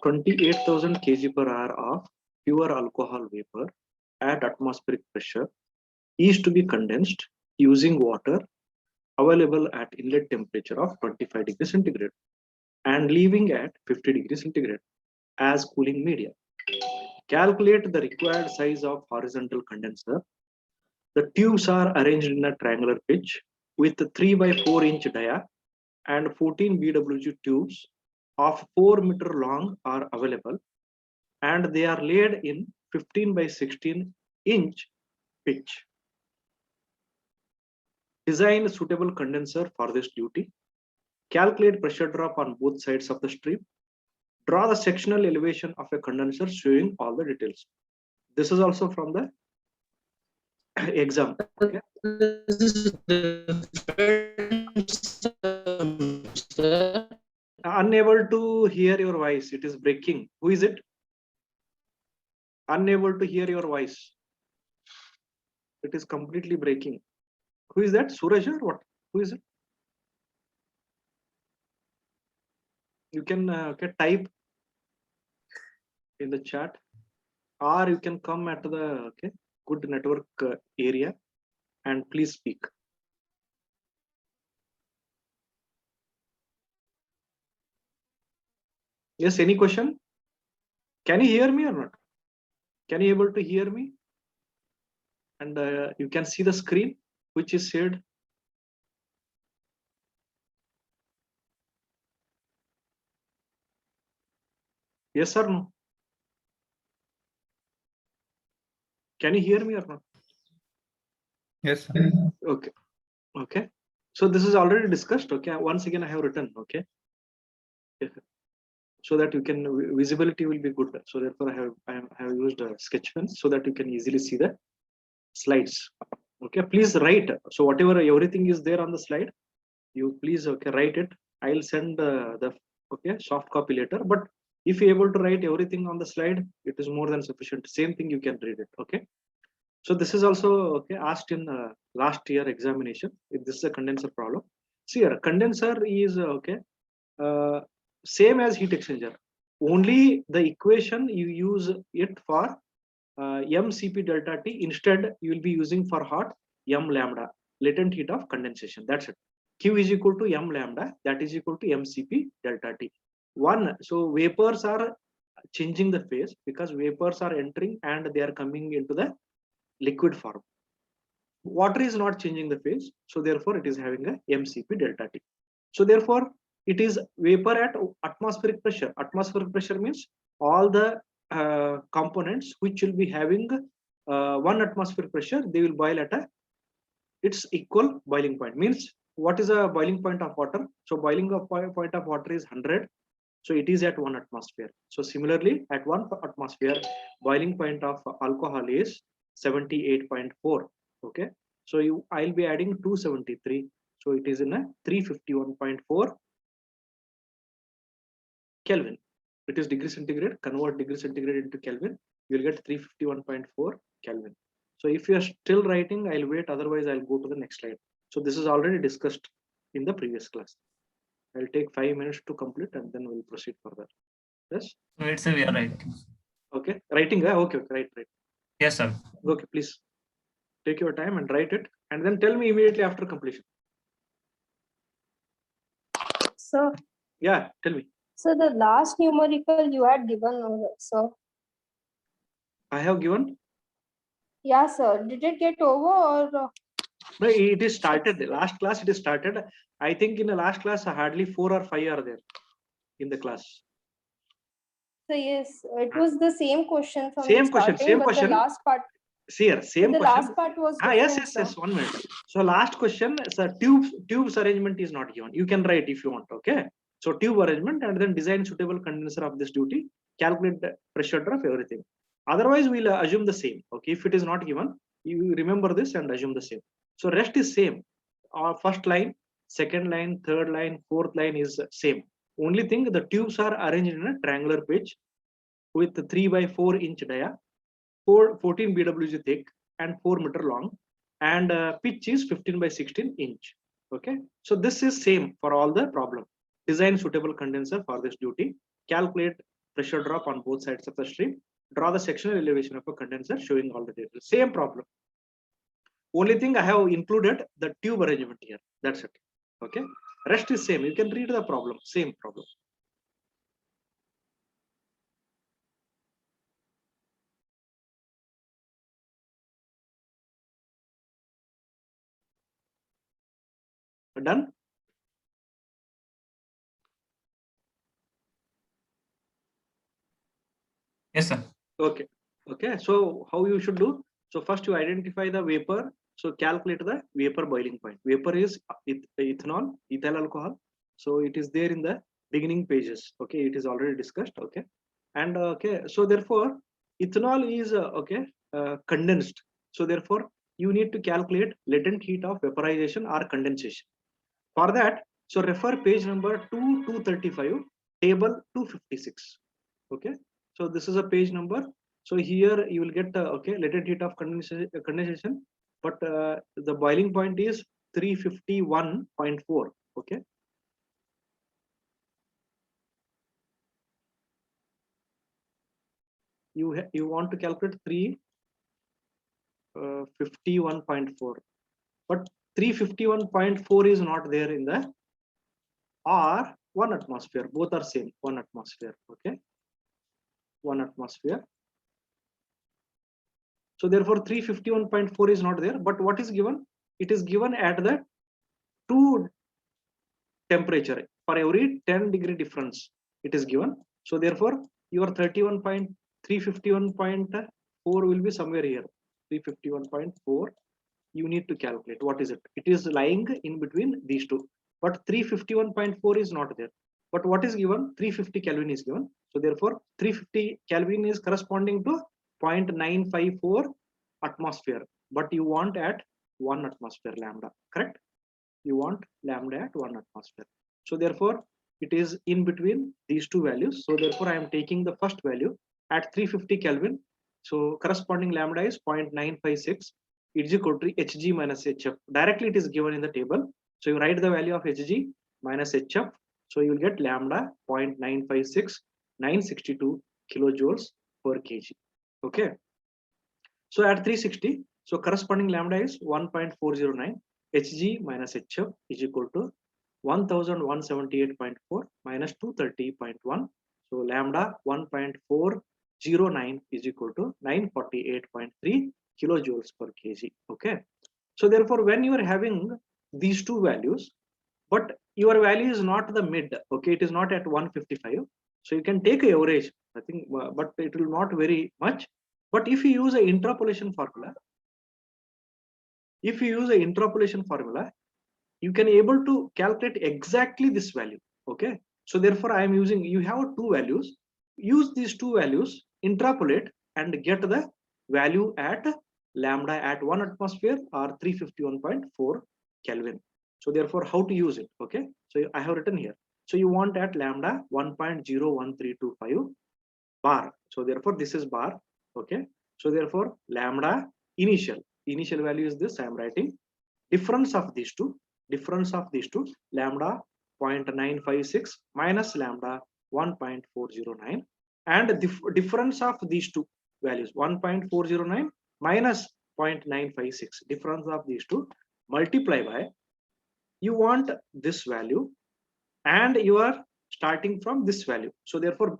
28,000 kg per hour of pure alcohol vapor at atmospheric pressure is to be condensed using water available at inlet temperature of 25 degrees centigrade and leaving at 50 degrees centigrade as cooling media. Calculate the required size of horizontal condenser. The tubes are arranged in a triangular pitch with 3 by 4 inch dia and 14 BWG tubes of 4-meter long are available, and they are laid in 15 by 16 inch pitch. Design a suitable condenser for this duty. Calculate pressure drop on both sides of the stream. Draw the sectional elevation of a condenser showing all the details. This is also from the exam. Okay? Unable to hear your voice. It is breaking. Who is it? Unable to hear your voice. It is completely breaking. Who is that? Suraj or what? Who is it? You can type in the chat, or you can come at the good network area and please speak. Yes, any question? Can you hear me or not? Can you able to hear me? And you can see the screen which is shared. Yes or no? Can you hear me or not? Yes, sir. Okay. Okay. So this is already discussed. Okay. Once again, I have written. Okay. So that you can visibility will be good. So therefore, I have used sketch pens so that you can easily see the slides. Okay. Please write. So whatever everything is there on the slide, you please write it. I'll send the soft copy later. But if you're able to write everything on the slide, it is more than sufficient. Same thing you can read it. Okay. So this is also asked in last year examination. If this is a condenser problem, see here condenser is same as heat exchanger. Only the equation you use it for mCp delta T. Instead, you will be using for hot m lambda, latent heat of condensation. That's it. Q is equal to m lambda. That is equal to mCp delta T. So vapors are changing the phase because vapors are entering and they are coming into the liquid form. Water is not changing the phase, so therefore it is having a mCp delta T. So therefore it is vapor at atmospheric pressure. Atmospheric pressure means all the components which will be having 1 atmospheric pressure, they will boil at its equal boiling point. Means what is a boiling point of water? So boiling point of water is 100. So it is at 1 atmosphere. So similarly, at 1 atmosphere, boiling point of alcohol is 78.4. Okay. So I'll be adding 273. So it is in a 351.4 Kelvin. It is degree centigrade. Convert degree centigrade into Kelvin. You'll get 351.4 Kelvin. So if you are still writing, I'll wait. Otherwise, I'll go to the next slide. So this is already discussed in the previous class. I'll take 5 minutes to complete and then we'll proceed further. Yes. So it's a we are writing. Okay. Writing. Okay. Right. Yes, sir. Okay. Please take your time and write it, and then tell me immediately after completion. Sir. Yeah. Tell me. So the last numerical you had given, sir. I have given. Yeah, sir. Did it get over or? No, it is started. Last class it is started. I think in the last class hardly 4 or 5 are there in the class. So yes, it was the same question from same the question. starting, Same but question. The last part. See here, same the question. Last part was. Yes. 1 minute. So last question. So tubes arrangement is not given. You can write if you want. Okay. So tube arrangement and then design suitable condenser of this duty. Calculate the pressure drop, everything. Otherwise, we'll assume the same. Okay. If it is not given, you remember this and assume the same. So rest is same. First line, second line, third line, fourth line is same. Only thing the tubes are arranged in a triangular pitch with 3 by 4 inch dia, 14 BWG thick and 4-meter long, and pitch is 15 by 16 inch. Okay. So this is same for all the problem. design suitable condenser for this duty, calculate pressure drop on both sides of the stream, draw the sectional elevation of a condenser showing all the data. Same problem. Only thing I have included the tube arrangement here. That's it. Okay. Rest is same. You can read the problem. Same problem. Done? Yes, sir. Okay. Okay. So how you should do? So first you identify the vapor. So calculate the vapor boiling point. Vapor is ethanol, ethyl alcohol. So it is there in the beginning pages. Okay. It is already discussed. Okay. And okay. So therefore ethanol is condensed. So therefore you need to calculate latent heat of vaporization or condensation. For that, so refer page number 235, table 256. Okay. So this is a page number. So here you will get latent heat of condensation, but the boiling point is 351.4. Okay. You want to calculate 351.4, but 351.4 is not there in the or 1 atmosphere. Both are same, 1 atmosphere. Okay. 1 atmosphere. So therefore 351.4 is not there, but what is given? It is given at the 2 temperature for every 10-degree difference. It is given. So therefore your 351.4 will be somewhere here. 351.4. You need to calculate what is it. It is lying in between these two, but 351.4 is not there. But what is given? 350 Kelvin is given. So therefore 350 Kelvin is corresponding to 0.954 atmosphere, but you want at 1 atmosphere lambda, correct? You want lambda at 1 atmosphere. So therefore it is in between these two values. So therefore I am taking the first value at 350 Kelvin. So corresponding lambda is 0.956. It is equal to Hg minus Hf. Directly it is given in the table. So you write the value of Hg minus Hf. So you will get lambda 0.956, 962 kilojoules per kg. Okay. So at 360, so corresponding lambda is 1.409. Hg minus Hf is equal to 1178.4 minus 230.1. So lambda 1.409 is equal to 948.3 kilojoules per kg. Okay. So therefore, when you are having these two values, but your value is not the mid, okay, it is not at 155. So you can take a average, I think, but it will not vary much. But if you use an interpolation formula, you can able to calculate exactly this value. Okay. So therefore I am using, you have two values, use these two values, interpolate and get the value at lambda at 1 atmosphere or 351.4 Kelvin. So therefore how to use it? Okay. So I have written here. So you want at lambda 1.01325 bar. So therefore this is bar. Okay. So therefore lambda initial value is this I am writing. Difference of these two lambda 0.956 minus lambda 1.409, and the difference of these two values 1.409 minus 0.956, difference of these two multiply by, you want this value and you are starting from this value. So therefore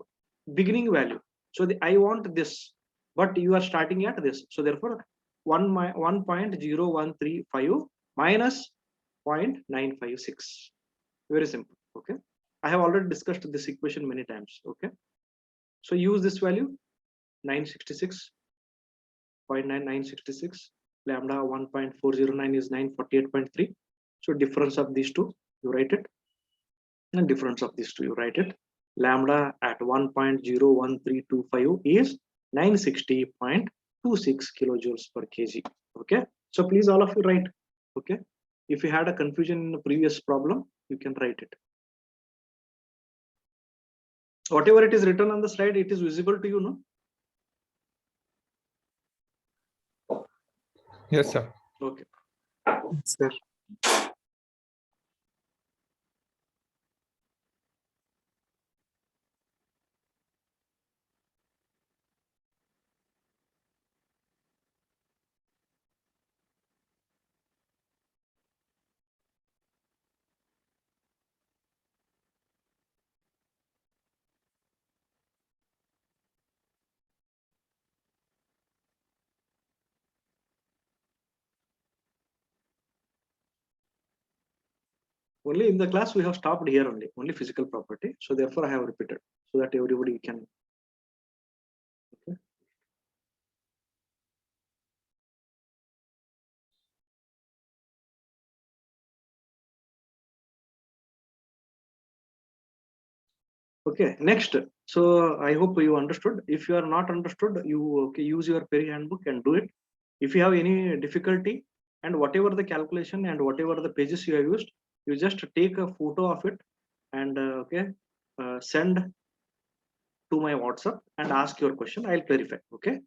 beginning value, so I want this, but you are starting at this. So therefore 1.0135 minus 0.956. Very simple. Okay. I have already discussed this equation many times. Okay. So use this value 966.9966, lambda 1.409 is 948.3. So difference of these two, you write it, and difference of these two, you write it. Lambda at 1.01325 is 960.26 kilojoules per kg. Okay. So please all of you write. Okay. If you had a confusion in the previous problem, you can write it. Whatever it is written on the slide, it is visible to you, no? Yes, sir. Okay. Sir. Only in the class we have stopped here only physical property. So therefore I have repeated so that everybody can. Okay. Okay, next. So I hope you understood. If you are not understood, you use your Perry handbook and do it. If you have any difficulty and whatever the calculation and whatever the pages you have used, you just take a photo of it and send to my WhatsApp and ask your question. I'll clarify. Okay.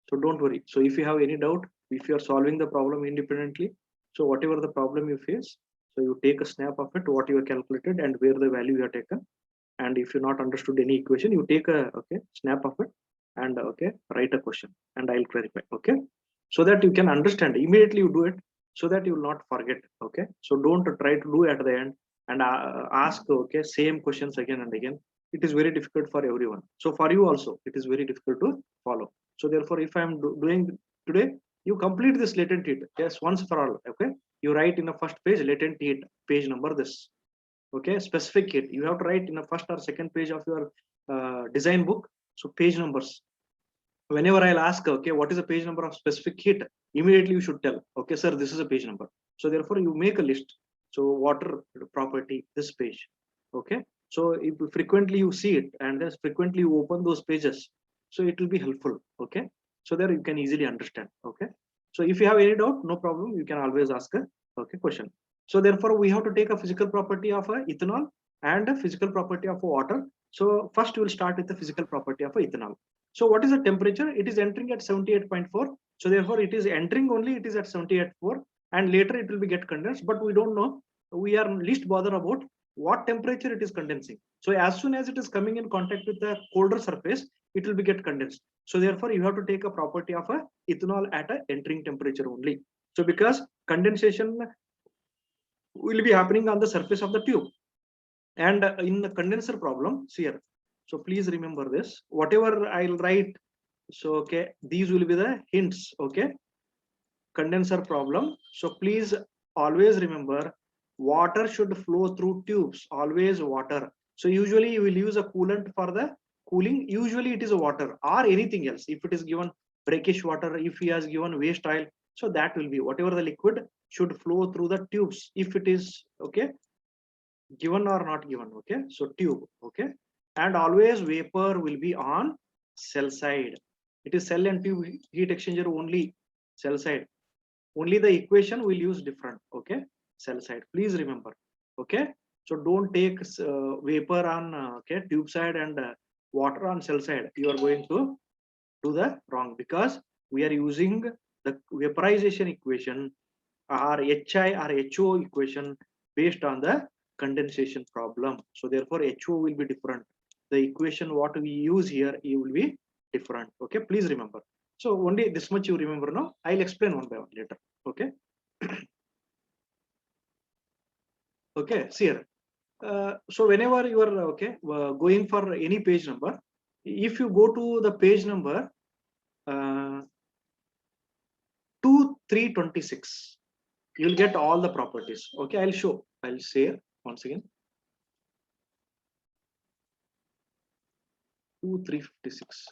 So don't worry. So if you have any doubt, if you are solving the problem independently, so whatever the problem you face, so you take a snap of it, what you have calculated and where the value you have taken. And if you not understood any equation, you take a snap of it and write a question and I'll clarify. Okay. So that you can understand immediately, you do it so that you will not forget. Okay. So don't try to do at the end and ask same questions again and again. It is very difficult for everyone. So for you also, it is very difficult to follow. So therefore, if I am doing today, you complete this latent heat. Yes, once for all. Okay. You write in the first page latent heat, page number this. Okay, specific heat. You have to write in the first or second page of your design book. So page numbers. Whenever I'll ask, okay, what is the page number of specific heat? Immediately you should tell, okay, sir, this is a page number. So therefore you make a list. So water property, this page. Okay. So if frequently you see it and then frequently you open those pages, so it will be helpful. Okay. So there you can easily understand. Okay. So if you have any doubt, no problem. You can always ask a question. So therefore we have to take a physical property of a ethanol and a physical property of a water. So first we will start with the physical property of a ethanol. So what is the temperature? It is entering at 78.4. So therefore it is entering only, it is at 78.4 and later it will be get condensed, but we don't know. We are least bothered about what temperature it is condensing. So as soon as it is coming in contact with the colder surface, it will be get condensed. So therefore you have to take a property of a ethanol at a entering temperature only. So because condensation will be happening on the surface of the tube. And in the condenser problem, see here. So please remember this. Whatever I'll write, so okay, these will be the hints. Okay, condenser problem. So please always remember, water should flow through tubes. Always water. So usually you will use a coolant for the cooling. Usually it is a water or anything else. If it is given brackish water, if he has given waste oil, so that will be whatever the liquid should flow through the tubes. If it is given or not given. Okay, so tube. Okay, and always vapor will be on cell side. It is cell and tube heat exchanger only, cell side only. The equation will use different. Okay, cell side, please remember. Okay, so don't take vapor on tube side and water on cell side. You are going to do the wrong, because we are using the vaporization equation or HI or HO equation based on the condensation problem. So therefore HO will be different. The equation what we use here, it will be different. Okay, please remember. So only this much you remember now. I'll explain one by one later. Okay. Okay, see here. So whenever you are going for any page number, if you go to the page number 2326, you will get all the properties. Okay, I'll share once again. 2356.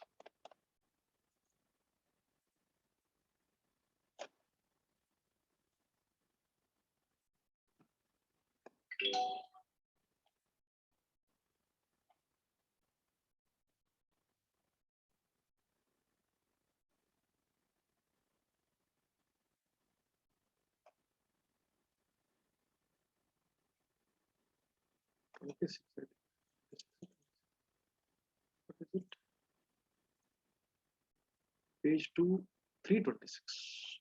What is it? Page 2, 326.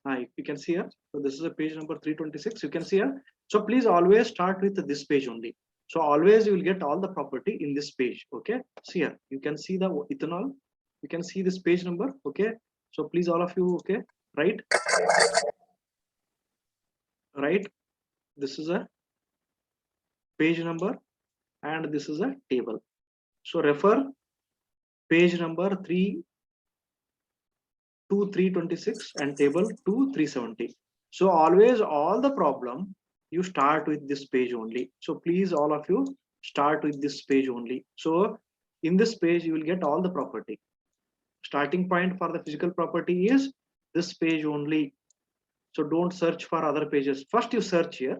You can see here. So this is a page number 326. You can see here. So please always start with this page only. So always you will get all the property in this page. Okay. See here. You can see the ethanol. You can see this page number. Okay. So please all of you. Okay. Right. Right. This is a page number and this is a table. So refer page number 326 and table 370. So always all the problem you start with this page only. So please all of you start with this page only. So in this page you will get all the property. Starting point for the physical property is this page only. So don't search for other pages. First you search here.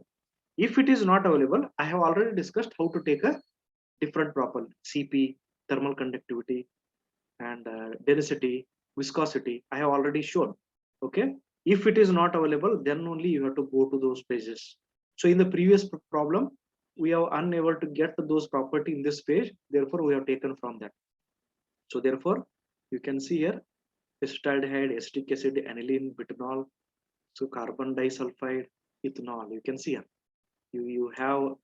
If it is not available, I have already discussed how to take a different property: CP, thermal conductivity, and density, viscosity. I have already shown. Okay. If it is not available, then only you have to go to those pages. So in the previous problem, we are unable to get those property in this page. Therefore, we have taken from that. So therefore, you can see here acetaldehyde, acetic acid, aniline, butanol, so carbon disulfide, ethanol. You can see here. You have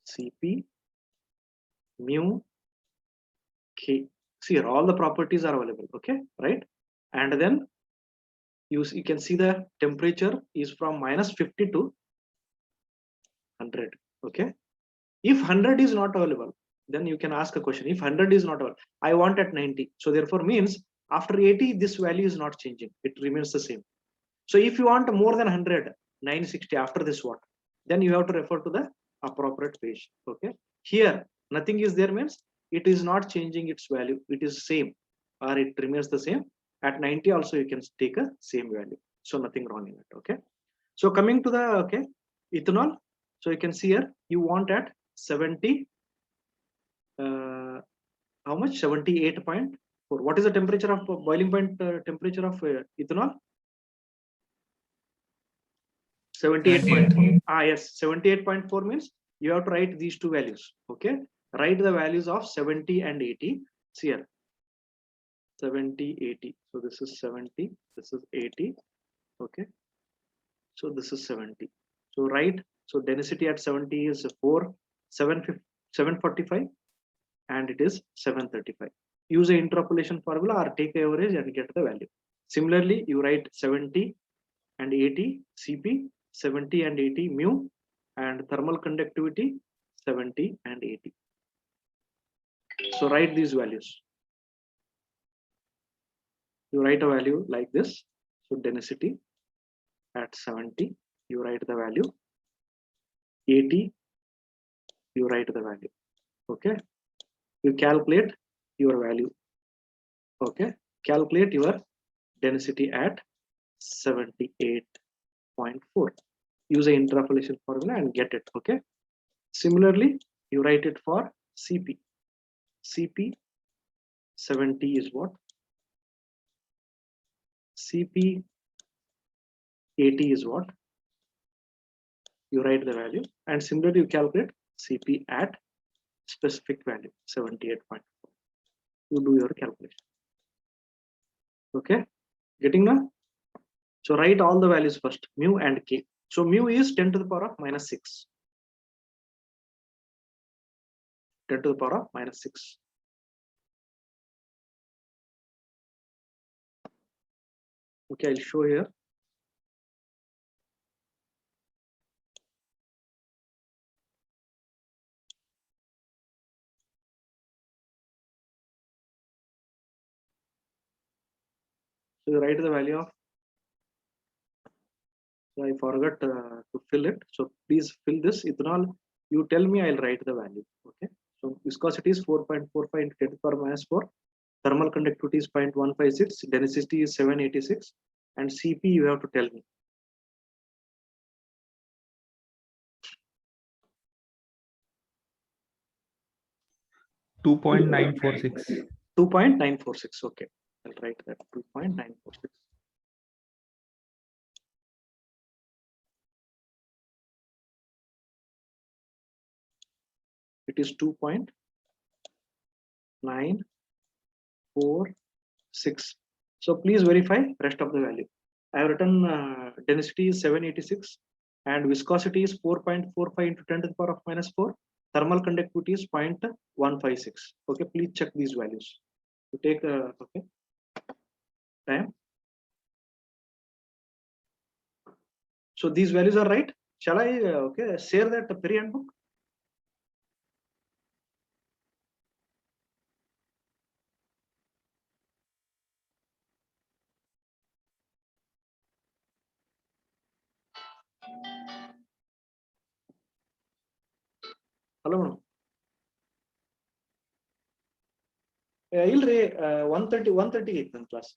CP, mu, K. See here, all the properties are available. Okay, right? And then you can see the temperature is from -50 to 100. Okay. If 100 is not available, then you can ask a question. If 100 is not available, I want at 90. So therefore means after 80, this value is not changing. It remains the same. So if you want more than 100, 960 after this what? Then you have to refer to the appropriate page. Okay. Here, nothing is there means it is not changing its value. It is same or it remains the same. At 90 also you can take a same value. So nothing wrong in it. Okay. So coming to the ethanol. So you can see here you want at 70. How much? 78.4. What is the temperature of boiling point temperature of ethanol? 78.4. Yes, 78.4 means you have to write these two values. Okay, write the values of 70 and 80. See here, 70, 80. So this is 70, this is 80. Okay, so this is 70. So write. So density at 70 is 745, and it is 735. Use a interpolation formula or take average and get the value. Similarly, you write 70 and 80 CP, 70 and 80 mu, and thermal conductivity 70 and 80. So write these values. You write a value like this. So density at 70, you write the value. 80, you write the value. Okay. You calculate your value. Okay. Calculate your density at 78.4. Use a interpolation formula and get it. Okay. Similarly, you write it for CP. CP 70 is what? CP 80 is what? You write the value, and similarly you calculate CP at specific value 78.4. You do your calculation. Okay, getting now? So write all the values first, mu and K. So mu is 10 to the power of -6. 10 to the power of -6. Okay, I'll show here. So you write the value of. So I forgot to fill it. So please fill this ethanol. You tell me, I'll write the value. Okay. So viscosity is 4.45 into 10 to the power -4. Thermal conductivity is 0.156. Density is 786. And CP you have to tell me. 2.946. 2.946. Okay. I'll write that 2.946. It is 2.946. So please verify rest of the value. I have written density is 786 and viscosity is 4.45 into 10 to the power of minus 4. Thermal conductivity is 0.156. Okay, please check these values. You take okay time. So these values are right. Shall I okay share that Perry handbook? Hello, madam. Ilri 130 in class.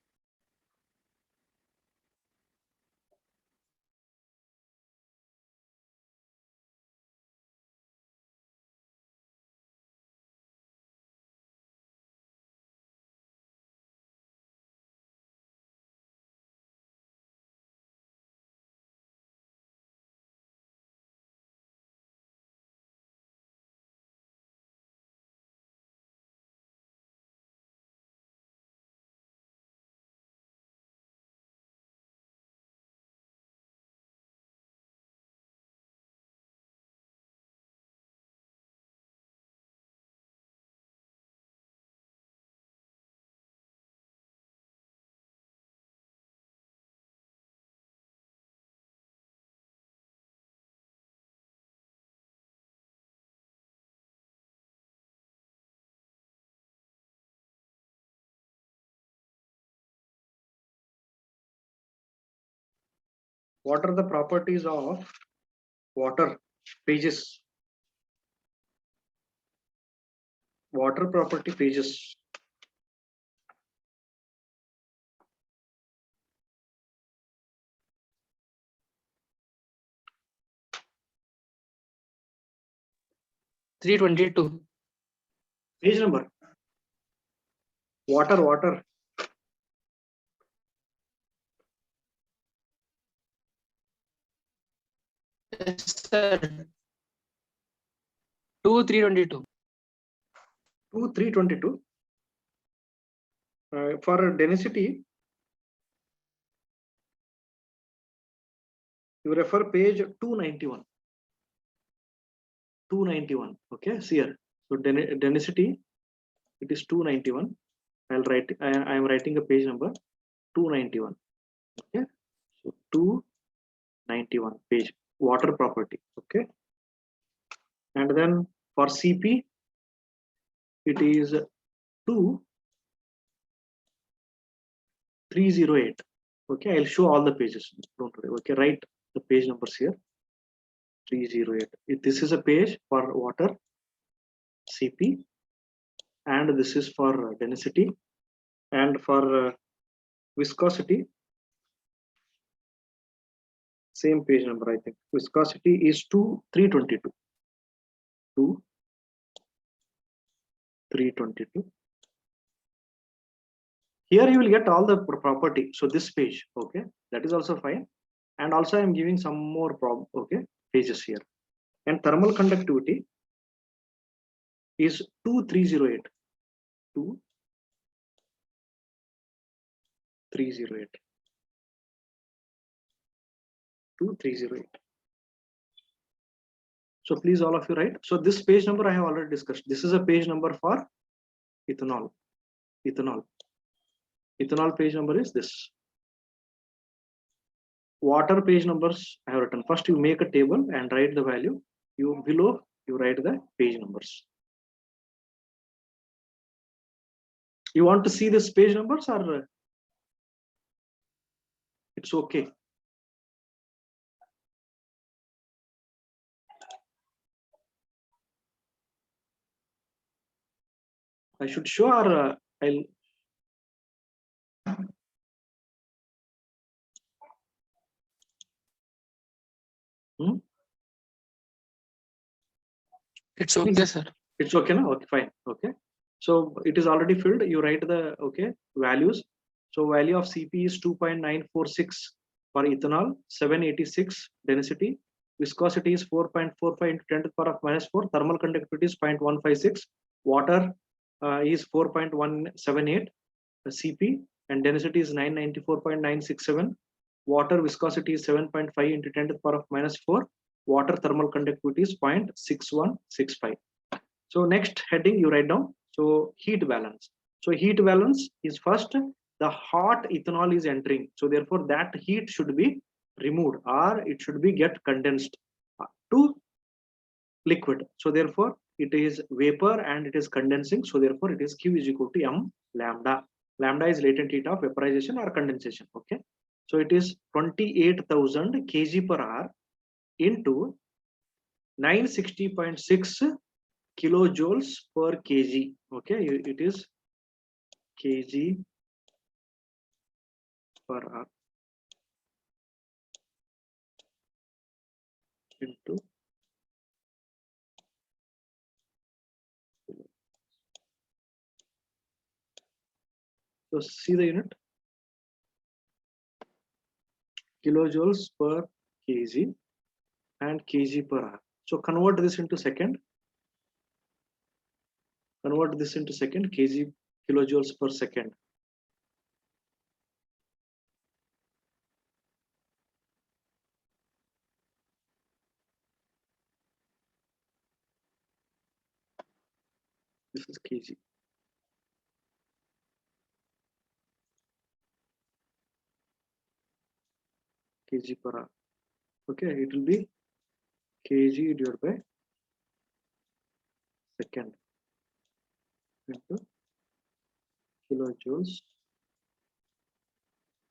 What are the properties of water phases? Water property phases. Three 22. Page number. Water. Yes, sir. 2 322. 322. For density, you refer page 291. 291. Okay, see here. So density, it is 291. I'll write. I am writing a page number 291. Okay, so 291 page water property. Okay, and then for CP, it is 2308. Okay, I'll show all the pages. Don't worry. Okay, write the page numbers here. 308. This is a page for water CP, and this is for density, and for viscosity. Same page number, I think. Viscosity is 322. 322. Here you will get all the property. So this page, okay, that is also fine. And also I am giving some more pages here. And thermal conductivity is 2308. 2308. 2308. So please all of you write. So this page number I have already discussed. This is a page number for ethanol. Ethanol page number is this. Water page numbers I have written. First you make a table and write the value. Below you write the page numbers. You want to see this page numbers or it's okay? I should show or I'll. It's okay, sir. It's okay now. Okay, fine. Okay. So it is already filled. You write the values. So value of CP is 2.946 for ethanol, 786 density, viscosity is 4.45 into 10 to the power of minus 4, thermal conductivity is 0.156, water is 4.178 CP, and density is 994.967. Water viscosity is 7.5 into 10 to the power of -4. Water thermal conductivity is 0.6165. So next heading you write down. So heat balance. So heat balance is first the hot ethanol is entering. So therefore that heat should be removed or it should be get condensed to liquid. So therefore it is vapor and it is condensing. So therefore it is Q is equal to M lambda. Lambda is latent heat of vaporization or condensation. Okay. So it is 28,000 kg per hour into 960.6 kilojoules per kg. Okay, it is kg per hour into so see the unit kilojoules per kg and kg per hour. So convert this into second. Convert this into second kg kilojoules per second. This is kg. Kg per hour. Okay, it will be kg divided by second into kilojoules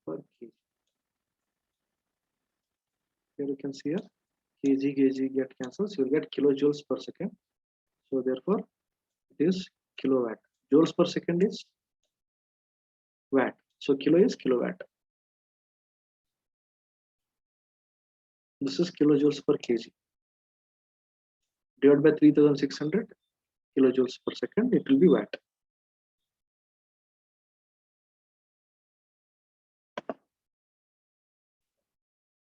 per kg. Here you can see here kg get cancels, you will get kilojoules per second. So therefore it is kilowatt. Joules per second is watt. So kilo is kilowatt. This is kilojoules per kg. Divided by 3600 kilojoules per second, it will be watt.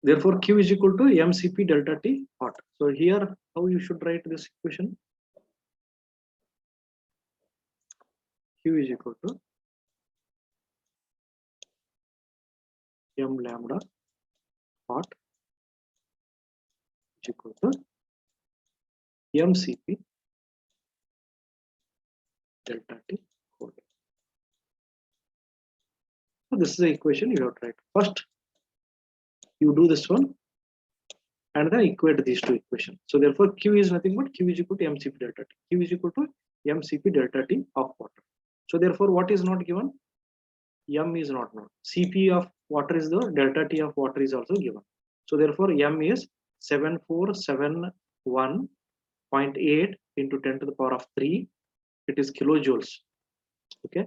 Therefore, Q is equal to mCp delta T hot. So here, how you should write this equation? Q is equal to m lambda hot is equal to mCp delta T cold. So this is the equation you have to write. First, you do this one and then equate these two equations. So therefore, Q is nothing but Q is equal to mCp delta T. Q is equal to mCp delta T of water. So therefore, what is not given? M is not known. Cp of water is the delta T of water is also given. So therefore, M is 7471.8 into 10 to the power of 3. It is kilojoules. Okay,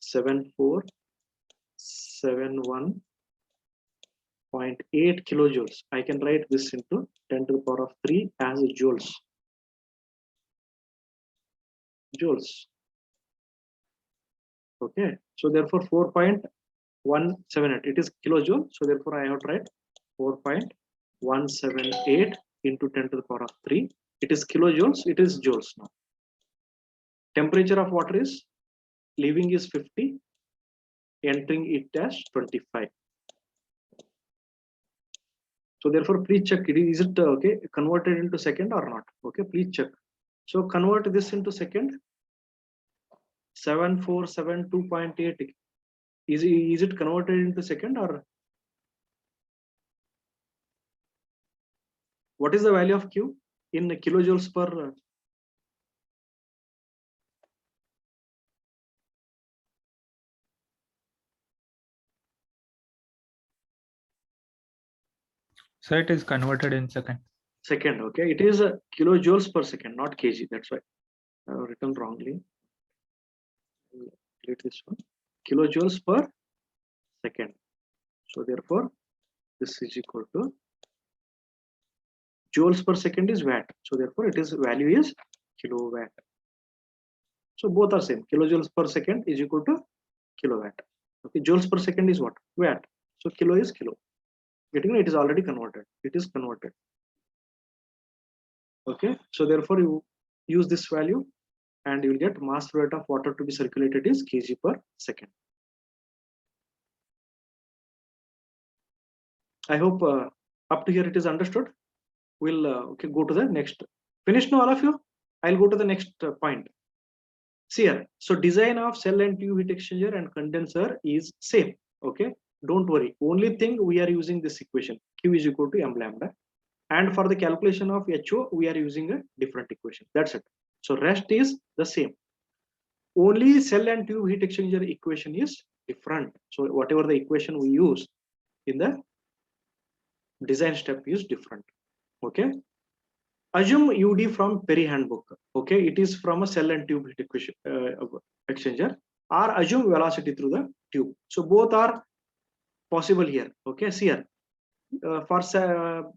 7471.8 kilojoules. I can write this into 10 to the power of 3 as joules. Joules. Okay, so therefore 4.178. It is kilojoule. So therefore I have to write 4.178 into 10 to the power of 3. It is kilojoules. It is joules now. Temperature of water is leaving is 50, entering it as 25. So therefore, please check it. Is it okay converted into second or not? Okay, please check. So convert this into second. 7472.8. Is it converted into second or what is the value of Q in kilojoules per? So it is converted in second. Second, okay. It is kilojoules per second, not kg. That's why I have written wrongly. Delete this one. Kilojoules per second. So therefore, this is equal to joules per second is watt. So therefore, it is value is kilowatt. So both are same. Kilojoules per second is equal to kilowatt. Okay, joules per second is what? Watt. So kilo is kilo. Getting it is already converted. It is converted. Okay, so therefore you use this value and you will get mass flow rate of water to be circulated is kg per second. I hope up to here it is understood. We'll okay, go to the next. Finish now, all of you. I'll go to the next point. See here. So design of cell and tube heat exchanger and condenser is same. Okay. Don't worry. Only thing we are using this equation. Q is equal to m lambda. And for the calculation of HO, we are using a different equation. That's it. So rest is the same. Only cell and tube heat exchanger equation is different. So whatever the equation we use in the design step is different. Okay. Assume UD from Perry handbook. Okay, it is from a cell and tube heat equation, exchanger, or assume velocity through the tube. So both are possible here. Okay, see here. For cell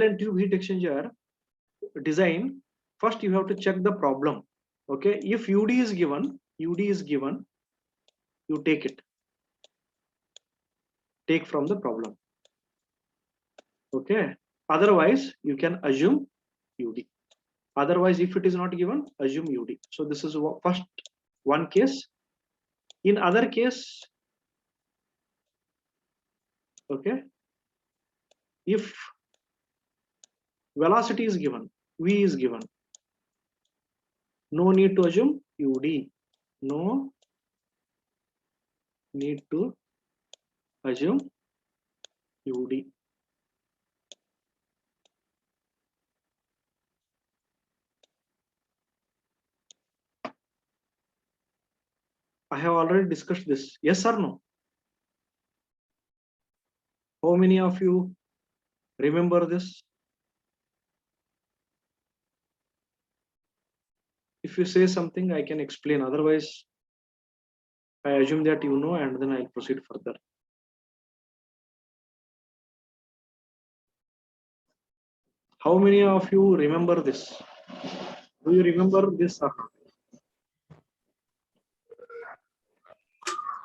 and tube heat exchanger design, first you have to check the problem. Okay, if UD is given, you take it. Take from the problem. Okay, otherwise you can assume UD. Otherwise, if it is not given, assume UD. So this is first one case. In other case, okay, if velocity is given, V is given, no need to assume UD. No need to assume UD. I have already discussed this. Yes or no? How many of you remember this? If you say something, I can explain. Otherwise, I assume that you know, and then I'll proceed further. How many of you remember this? Do you remember this or not?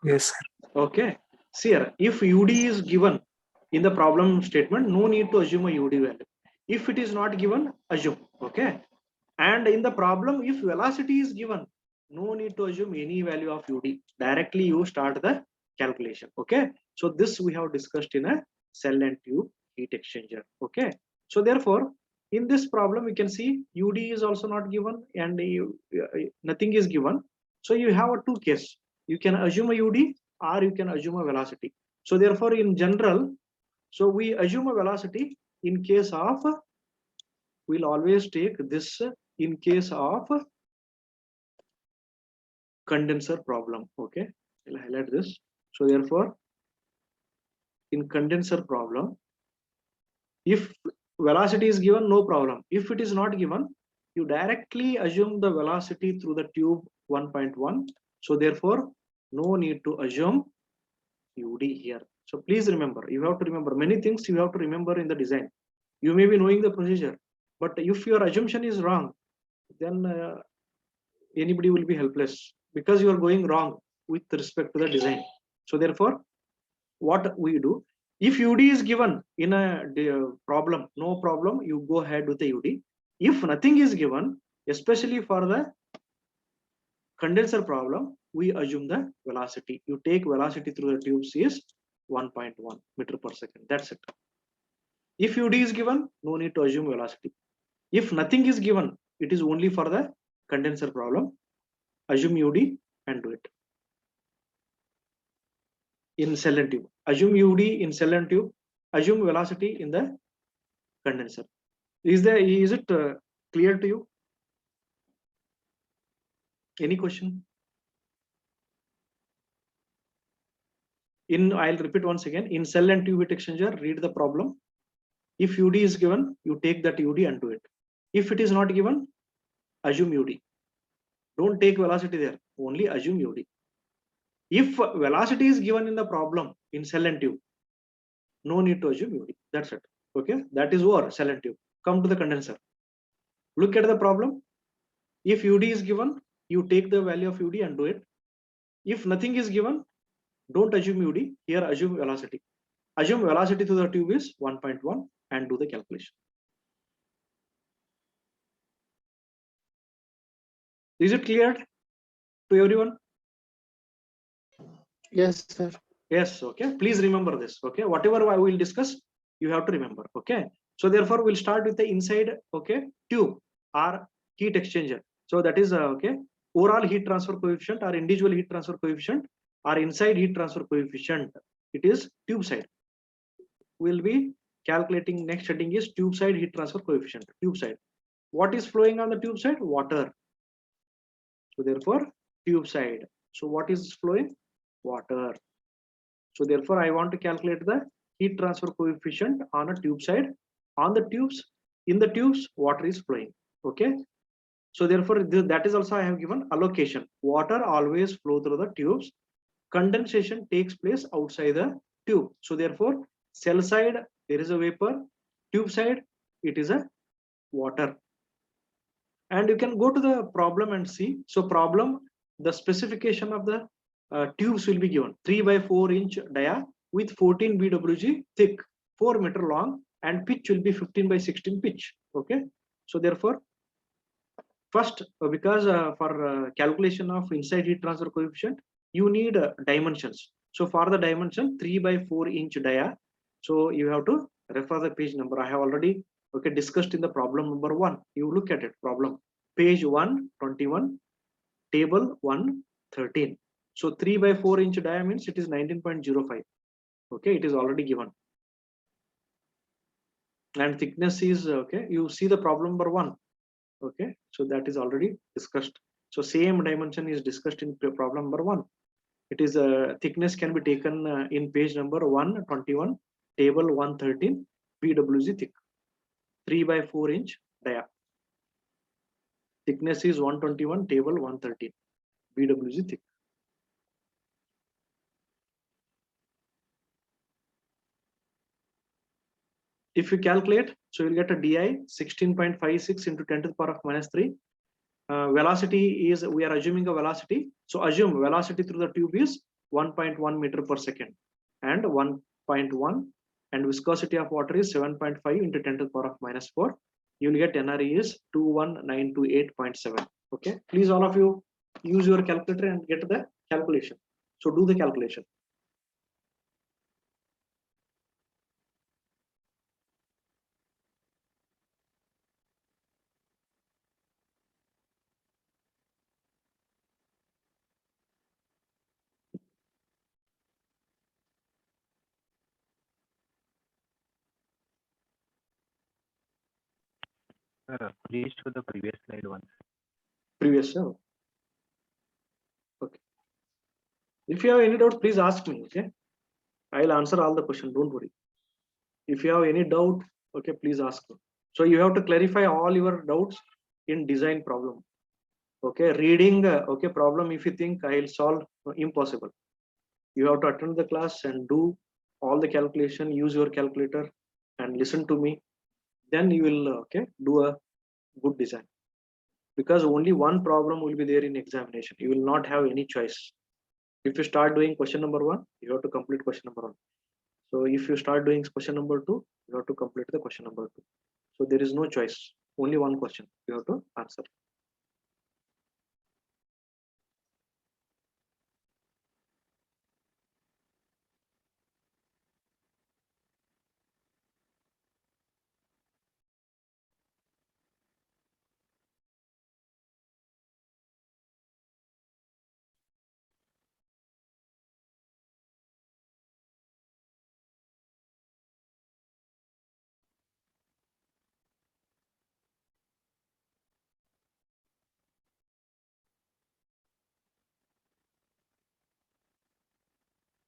Yes, sir. Okay. See here, if UD is given in the problem statement, no need to assume a UD value. If it is not given, assume. Okay. And in the problem, if velocity is given, no need to assume any value of UD. Directly you start the calculation. Okay. So this we have discussed in a cell and tube heat exchanger. Okay. So therefore, in this problem, we can see UD is also not given and nothing is given. So you have a two case. You can assume a UD or you can assume a velocity. So therefore, in general, so we assume a velocity in case of, we'll always take this in case of condenser problem. Okay, I'll highlight this. So therefore, in condenser problem, if velocity is given, no problem. If it is not given, you directly assume the velocity through the tube 1.1. So therefore, no need to assume UD here. So please remember, you have to remember many things you have to remember in the design. You may be knowing the procedure, but if your assumption is wrong, then anybody will be helpless because you are going wrong with respect to the design. So therefore, what we do, if UD is given in a problem, no problem, you go ahead with the UD. If nothing is given, especially for the condenser problem, we assume the velocity. You take velocity through the tubes is 1.1 meter per second. That's it. If UD is given, no need to assume velocity. If nothing is given, it is only for the condenser problem. Assume UD and do it. In cell and tube, assume UD in cell and tube, assume velocity in the condenser. Is it clear to you? Any question? I'll repeat once again. In cell and tube heat exchanger, read the problem. If UD is given, you take that UD and do it. If it is not given, assume UD. Don't take velocity there. Only assume UD. If velocity is given in the problem in cell and tube, no need to assume UD. That's it. Okay, that is over cell and tube. Come to the condenser. Look at the problem. If UD is given, you take the value of UD and do it. If nothing is given, don't assume UD. Here assume velocity. Assume velocity to the tube is 1.1 and do the calculation. Is it clear to everyone? Yes, sir. Yes, okay. Please remember this. Okay, whatever I will discuss, you have to remember. Okay. So therefore, we'll start with the inside. Okay, tube or heat exchanger. So that is okay. Overall heat transfer coefficient or individual heat transfer coefficient or inside heat transfer coefficient. It is tube side. We'll be calculating. Next heading is tube side heat transfer coefficient. Tube side. What is flowing on the tube side? Water. So therefore, tube side. So what is flowing? Water. So therefore, I want to calculate the heat transfer coefficient on a tube side. On the tubes, in the tubes, water is flowing. Okay. So therefore, that is also I have given allocation. Water always flow through the tubes. Condensation takes place outside the tube. So therefore, cell side there is a vapor. Tube side it is a water. And you can go to the problem and see. So problem, the specification of the tubes will be given 3 by 4 inch dia with 14 BWG thick, 4 meter long, and pitch will be 15 by 16 pitch. Okay. So therefore, first because for calculation of inside heat transfer coefficient, you need dimensions. So for the dimension 3 by 4 inch dia, so you have to refer the page number. I have already discussed in the problem number 1. You look at it, problem page 121, table 113. So 3 by 4 inch dia means it is 19.05. Okay, it is already given. And thickness is okay. You see the problem number 1. Okay, so that is already discussed. So same dimension is discussed in problem number 1. It is thickness can be taken in page number 121, table 113, BWG thick, 3 by 4 inch dia. Thickness is 121, table 113, BWG thick. If you calculate, so you'll get a DI 16.56 into 10 to the power of minus 3. Velocity is, we are assuming a velocity. So assume velocity through the tube is 1.1 meter per second and 1.1, and viscosity of water is 7.5 into 10 to the power of minus 4. You will get NRE is 21928.7. Okay. Please all of you use your calculator and get the calculation. So do the calculation. Please show the previous slide once. Previous, sir. Okay. If you have any doubt, please ask me. Okay, I'll answer all the questions. Don't worry. If you have any doubt, okay, please ask me. So you have to clarify all your doubts in design problem. Okay, reading okay problem. If you think I'll solve, impossible. You have to attend the class and do all the calculation. Use your calculator and listen to me. Then you will okay do a good design. Because only one problem will be there in examination. You will not have any choice. If you start doing question number 1, you have to complete question number 1. So if you start doing question number 2, you have to complete the question number 2. So there is no choice. Only one question you have to answer.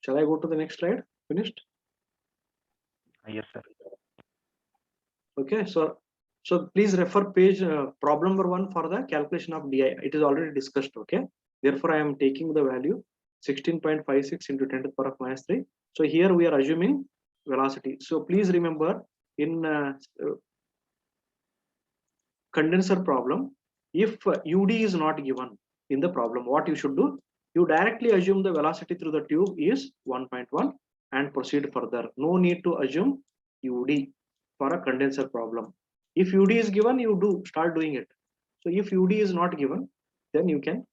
Shall I go to the next slide? Finished? Yes, sir. Okay, so please refer page problem number 1 for the calculation of DI. It is already discussed. Okay, therefore I am taking the value 16.56 into 10 to the power of minus 3. So here we are assuming velocity. So please remember in condenser problem, if UD is not given in the problem, what you should do? You directly assume the velocity through the tube is 1.1 and proceed further. No need to assume UD for a condenser problem. If UD is given, you do start doing it. So if UD is not given, then you can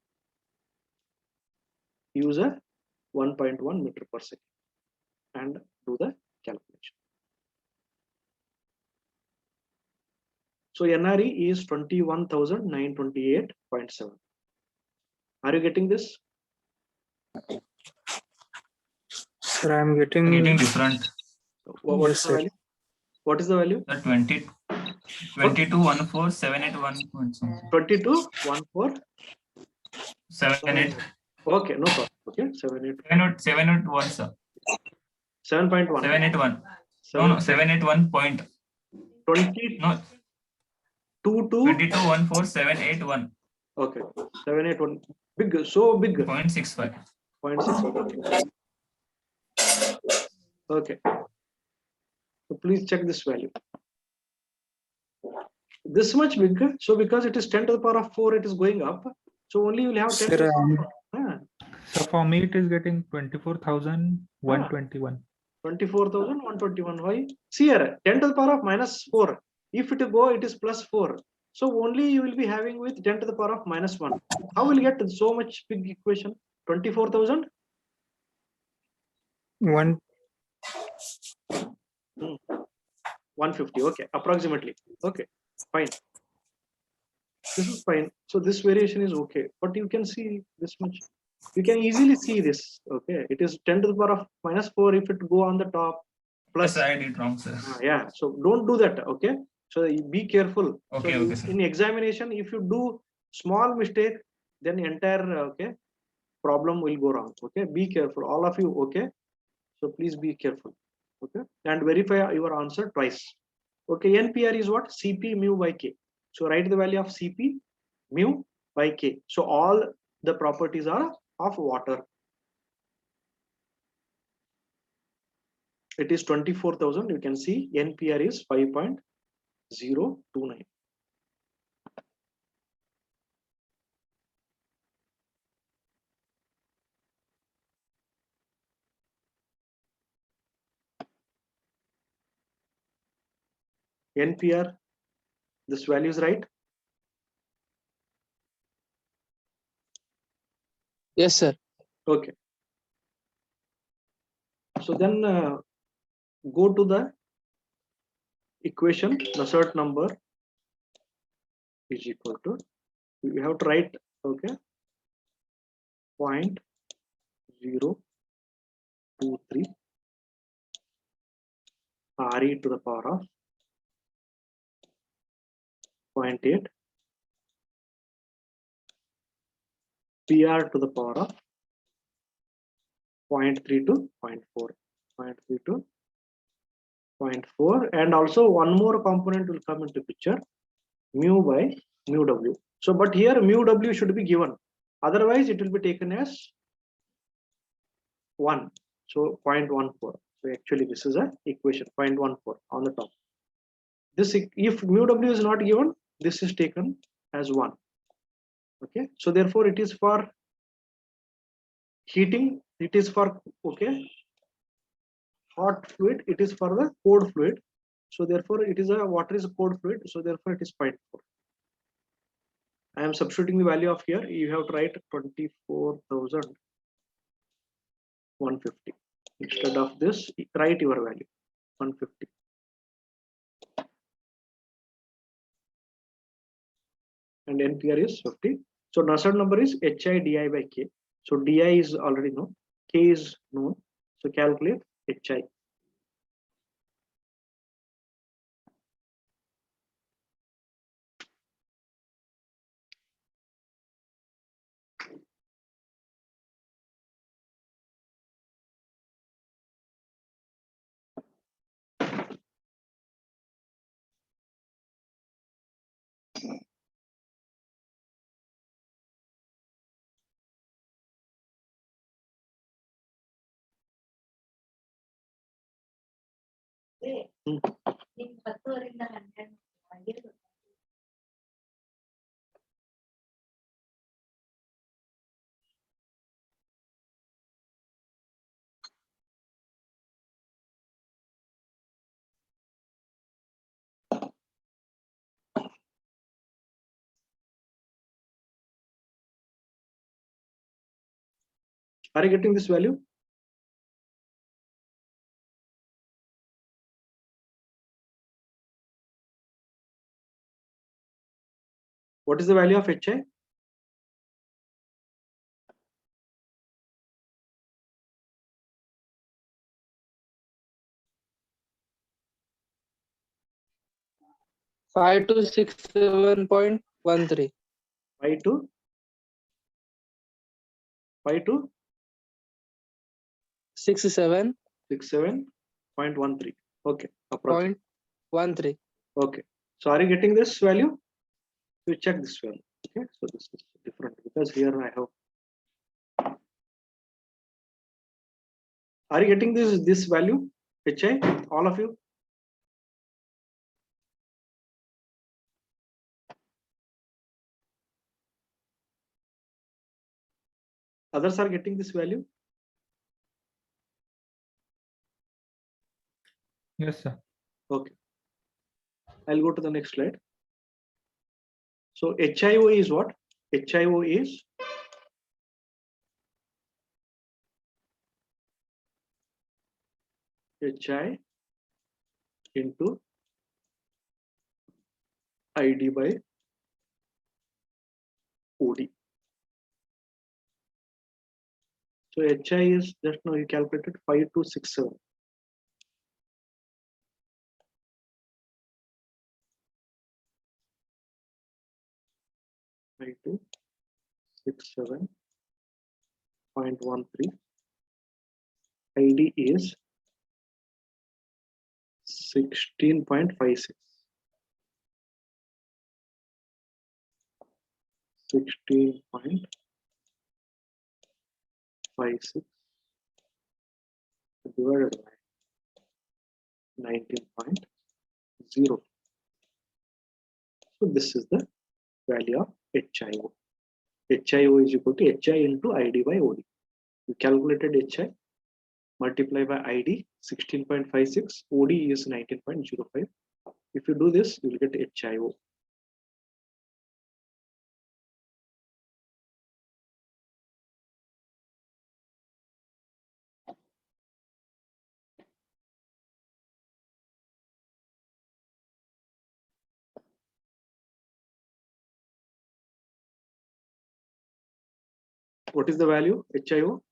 use a 1.1 meter per second and do the calculation. So NRE is 21,928.7. Are you getting this? Sir, I'm getting. Getting different. What Yes, is the sir. value? What is the value? The 221478 2214. 78 Okay, no problem. Okay, 78. 781 sir. 7.1. 781. No, 781 point. 20 No, to 2214781. okay, 781. Big, so big. 0.65. 0.6. Okay. So please check this value. This much big. So because it is 10 to the power of 4, it is going up. So only you will have 10 to the Sir, power of, so for me, it is getting 24,121. 24,121. Why? See here, 10 to the power of -4. If it go, it is +4. So only you will be having with 10 to the power of -1. How will you get so much big equation? 24,000? 150. Okay, approximately. Okay, fine. This is fine. So this variation is okay, but you can see this much. You can easily see this. Okay, it is 10 to the power of -4 if it go on the top. Plus, Yes, I did wrong, sir. yeah. So don't do that. Okay. So be careful. Okay, so okay, sir. in examination, if you do small mistake, then entire okay problem will go wrong. Okay, be careful, all of you. Okay, so please be careful. Okay, and verify your answer twice. Okay, NPR is what? Cp mu by K. So write the value of Cp mu by K. So all the properties are of water. It is 24,000. You can see NPR is 5.029. NPR, this value is right. Yes, sir. Okay. So then go to the equation. Nusselt number is equal to, you have to write, okay, 0.023 RE to the power of 0.8 PR to the power of 0.3 to 0.4, 0.3 to 0.4, and also one more component will come into picture, mu by mu W. So, but here mu W should be given. Otherwise, it will be taken as 1. So 0.14. So actually, this is a equation 0.14 on the top. This, if mu W is not given, this is taken as 1. Okay. So therefore, it is for heating. It is for hot fluid. It is for the cold fluid. So therefore, it is a water is a cold fluid. So therefore, it is 0.4. I am substituting the value of here. You have to write 24,150. Instead of this, write your value 150. And NPR is 50. So Nusselt number is HI DI by K. So DI is already known, K is known. So calculate HI. Are you getting this value? What is the value of HI? Five to 67.13. 5 to 67.13. 67.13. Okay, approximately. Okay. So are you getting this value? You check this value. Okay, so this is different because here I have. Are you getting this value? HI, all of you? Others are getting this value? Yes, sir. Okay. I'll go to the next slide. So HIO is what? HIO is HI into ID by OD. So HI is just now you calculated 5267. 5267.13. ID is 16.56. 16.56 divided by 19.0. So this is the value of HIO. HIO is equal to HI into ID by OD. You calculated HI, multiply by ID 16.56, OD is 19.05. If you do this, you will get HIO. What is the value? HIO?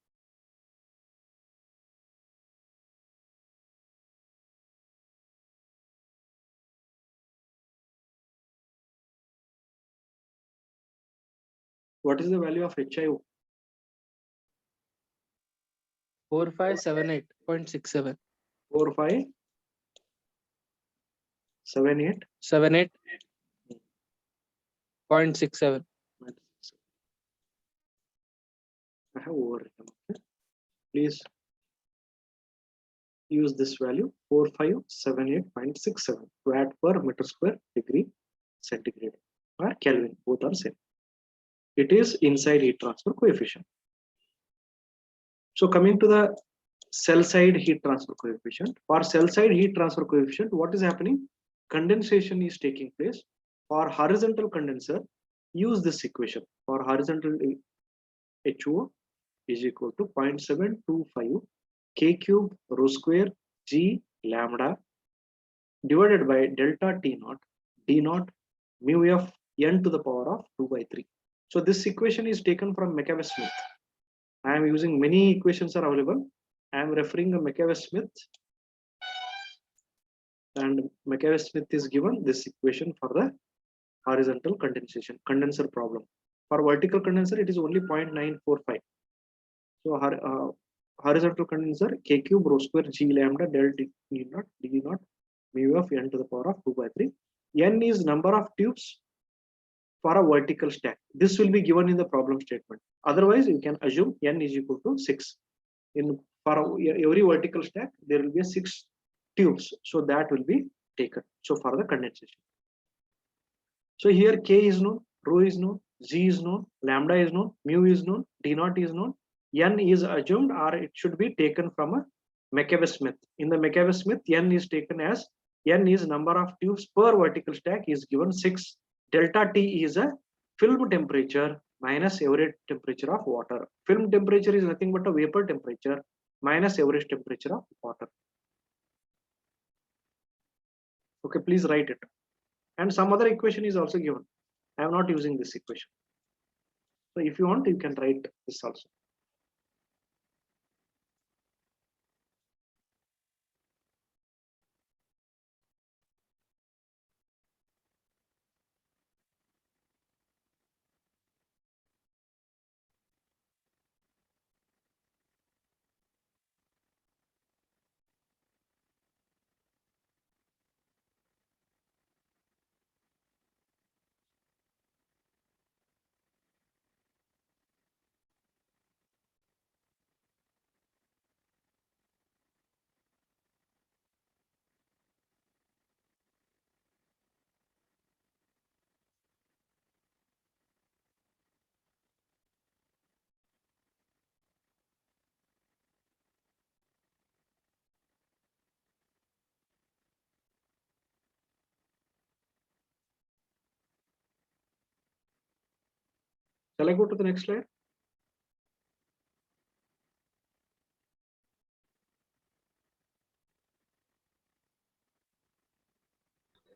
What is the value of HIO? 4578.67. 4578. 78.67. I have overwritten. Okay. Please use this value 4578.67 watt per meter square degree centigrade or Kelvin, both are same. It is inside heat transfer coefficient. So coming to the cell side heat transfer coefficient. For cell side heat transfer coefficient, what is happening? Condensation is taking place. For horizontal condenser, use this equation. For horizontal HO is equal to 0.725 K cube rho square G lambda divided by delta T naught D naught mu F n to the power of 2 by 3. So this equation is taken from Maccabe-Smith. I am using many equations are available. I am referring to Maccabe-Smith, and Maccabe-Smith is given this equation for the horizontal condensation condenser problem. For vertical condenser, it is only 0.945. So horizontal condenser K cube rho square G lambda del D naught mu of n to the power of 2 by 3. N is number of tubes for a vertical stack. This will be given in the problem statement. Otherwise, you can assume n is equal to 6. For every vertical stack, there will be 6 tubes. So that will be taken. So for the condensation. So here K is known, rho is known, G is known, lambda is known, mu is known, D naught is known. N is assumed, or it should be taken from a Maccabe-Smith. In the Maccabe-Smith, N is taken as N is number of tubes per vertical stack is given 6. Delta T is a film temperature minus average temperature of water. Film temperature is nothing but a vapor temperature minus average temperature of water. Okay, please write it. And some other equation is also given. I am not using this equation. So if you want, you can write this also. Shall I go to the next slide?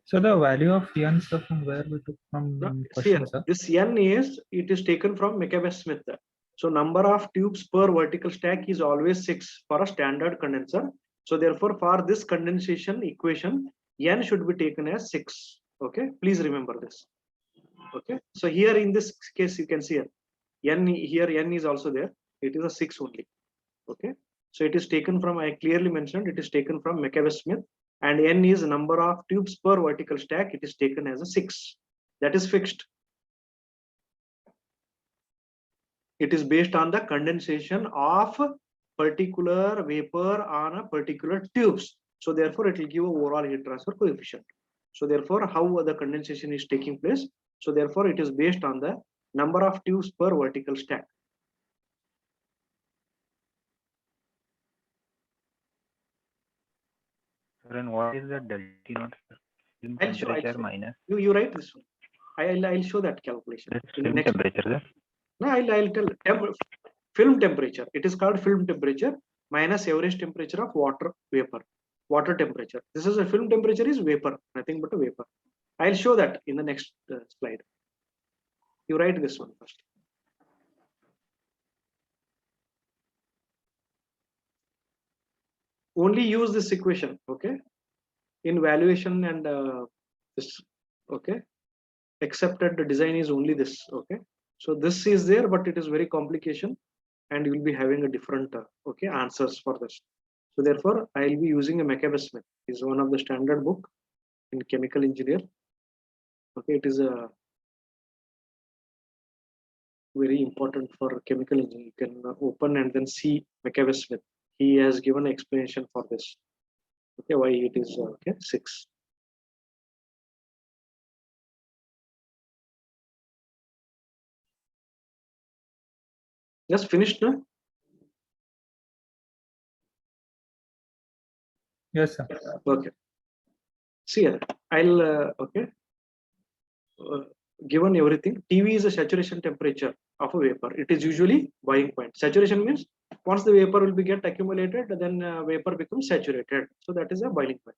So the value of n, sir, from where we took from No, see question, here, sir? this n is, it is taken from Maccabe-Smith. So number of tubes per vertical stack is always 6 for a standard condenser. So therefore, for this condensation equation, n should be taken as 6. Okay, please remember this. Okay, so here in this case, you can see here n is also there. It is a 6 only. Okay, so it is taken from, I clearly mentioned, it is taken from Maccabe-Smith, and n is number of tubes per vertical stack. It is taken as a 6. That is fixed. It is based on the condensation of particular vapor on a particular tubes. So therefore, it will give a overall heat transfer coefficient. So therefore, how the condensation is taking place. So therefore, it is based on the number of tubes per vertical stack. Sir, and what is the delta T naught, sir? Film I'll show- temperature minus You write this one. I'll show that calculation. that's In the film next, temperature, sir. no, I'll tell film temperature. It is called film temperature minus average temperature of water vapor. Water temperature. This is a film temperature is vapor, nothing but a vapor. I'll show that in the next slide. You write this one first. Only use this equation, okay? In valuation and this, okay? Accepted the design is only this, okay? So this is there, but it is very complication, and you will be having a different, okay, answers for this. So therefore, I will be using a Maccabe-Smith. Is one of the standard book in chemical engineer. Okay, it is a very important for chemical engineer. You can open and then see Maccabe-Smith. He has given an explanation for this. Okay, why it is okay 6. Just finished, no? Yes, sir. Okay. See here, I'll okay. Given everything, TV is a saturation temperature of a vapor. It is usually boiling point. Saturation means once the vapor will be get accumulated, then vapor becomes saturated. So that is a boiling point.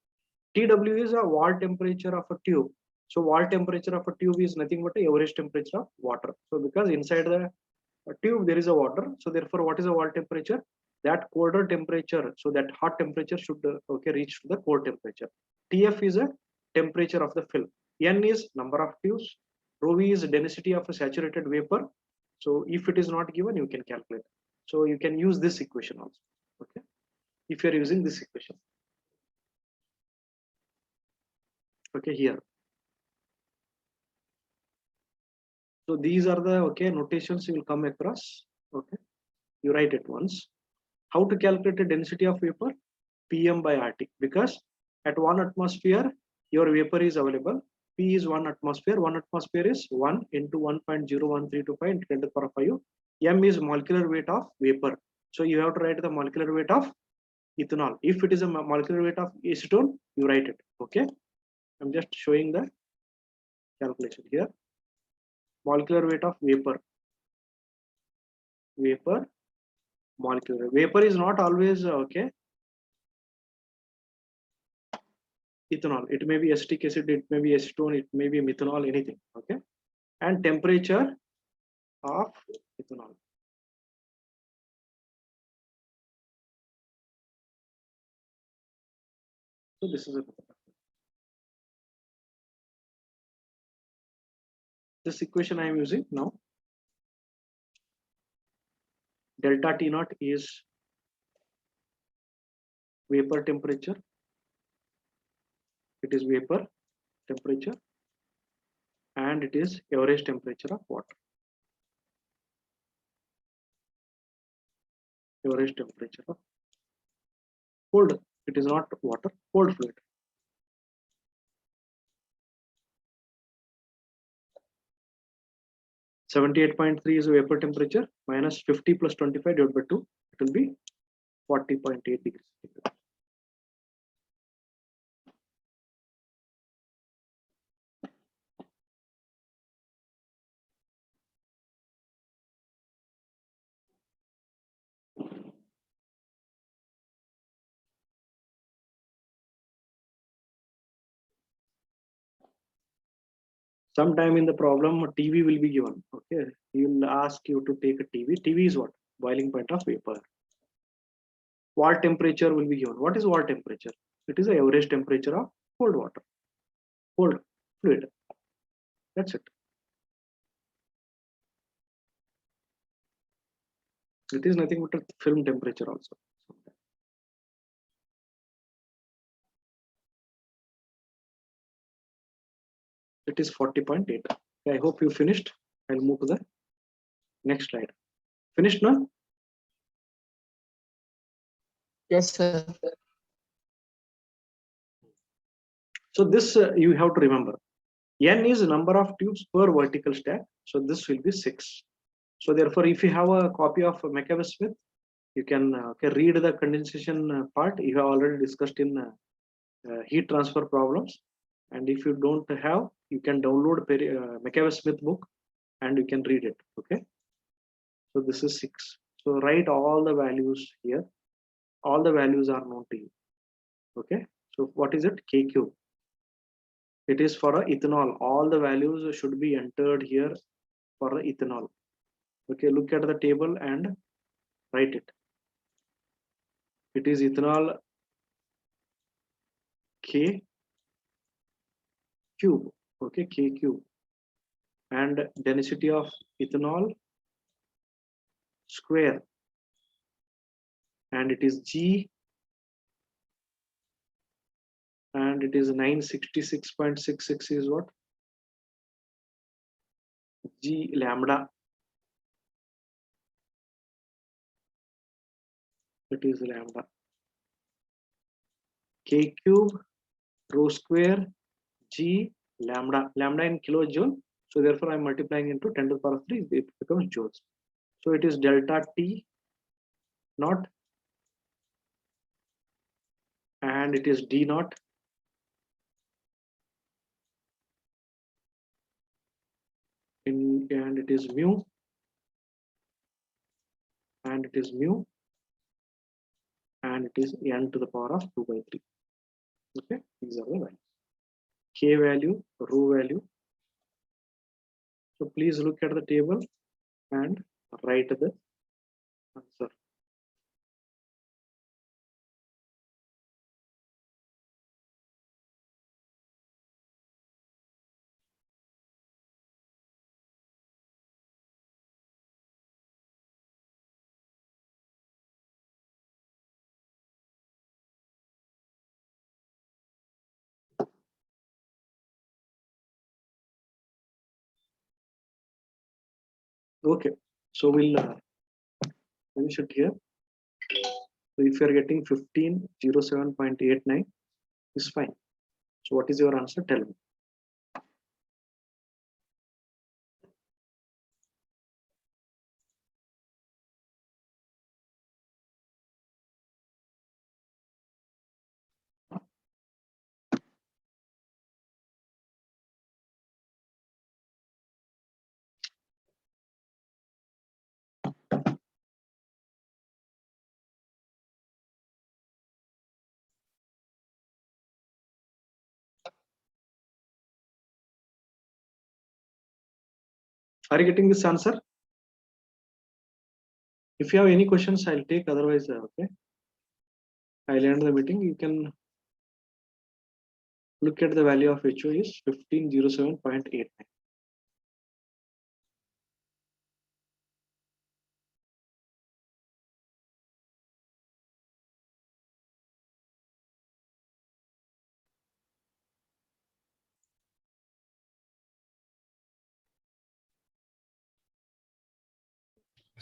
TW is a wall temperature of a tube. So wall temperature of a tube is nothing but the average temperature of water. So because inside the tube there is a water, so therefore what is the wall temperature? That colder temperature, so that hot temperature should okay reach to the cold temperature. TF is a temperature of the film. N is number of tubes. Rho V is density of a saturated vapor. So if it is not given, you can calculate. So you can use this equation also. Okay, if you are using this equation. Okay, here. So these are the okay notations you will come across. Okay, you write it once. How to calculate the density of vapor? PM by RT, because at 1 atmosphere your vapor is available. P is 1 atmosphere. 1 atmosphere is 1 into 1.0132 into 10 to the power 5. M is molecular weight of vapor. So you have to write the molecular weight of ethanol. If it is a molecular weight of acetone, you write it. Okay, I'm just showing the calculation here. Molecular weight of vapor. vapor, molecule. Vapor is not always okay. Ethanol. It may be acetic acid, it may be acetone, it may be methanol, anything. Okay. And temperature of ethanol. So this is a this equation I am using now. Delta T naught is vapor temperature. It is vapor temperature, and it is average temperature of water. Average temperature of cold. It is not water, cold fluid. (78.3) is vapor temperature minus 50 plus 25 divided by 2. It will be 40.8 degrees. Sometime in the problem, TV will be given. Okay, he will ask you to take a TV. TV is what? Boiling point of vapor. What temperature will be given? What is what temperature? It is the average temperature of cold water, cold fluid. That's it. It is nothing but a film temperature also. It is 40.8. I hope you finished. I'll move to the next slide. Finished now? Yes, sir. So this you have to remember. N is number of tubes per vertical stack. So this will be 6. So therefore, if you have a copy of Maccabe-Smith, you can read the condensation part. You have already discussed in heat transfer problems. And if you don't have, you can download Maccabe-Smith book and you can read it. Okay. So this is 6. So write all the values here. All the values are known to you. Okay. So what is it? K cube. It is for a ethanol. All the values should be entered here for the ethanol. Okay. Look at the table and write it. It is ethanol K cube. Okay. K cube. And density of ethanol square, and it is G, and it is 966.66 is what? G lambda. It is lambda. K cube rho square G lambda. Lambda in kilojoule. So therefore I'm multiplying into 10 to the power 3. It becomes joules. So it is delta T naught, and it is D naught, and it is mu, and it is mu, and it is n to the power of 2 by 3. Okay, these are the values. K value, rho value. So please look at the table and write the answer. Okay, so we'll finish it here. So if you are getting 1507.89 is fine. So what is your answer? Tell me. Are you getting this answer? If you have any questions, I'll take. Otherwise, okay. I'll end the meeting. You can look at the value of HO is 1507.89.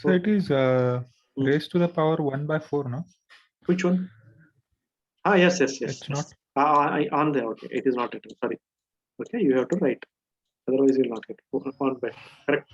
So it is Hmm. raised to the power 1/4, no? Which one? Ah, yes. It's not. On there. Okay, it is not written. Sorry. Okay, you have to write. Otherwise, you'll not get on by. Correct.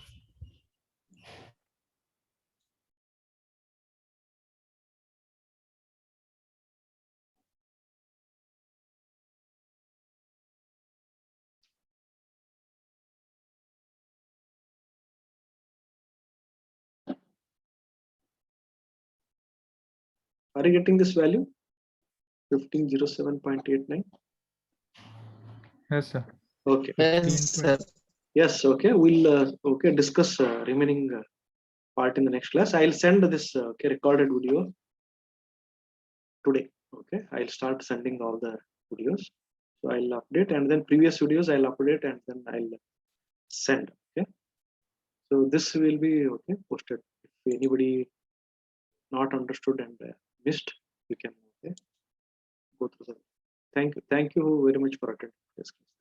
Are you getting this value? 1507.89. Yes, sir. Okay. Yes, sir. Yes. Okay. We'll okay discuss remaining part in the next class. I'll send this okay recorded video today. Okay. I'll start sending all the videos. So I'll update, and then previous videos I'll update, and then I'll send. Okay. So this will be okay posted. If anybody not understood and missed, you can okay go through the. Thank you very much for attending this class.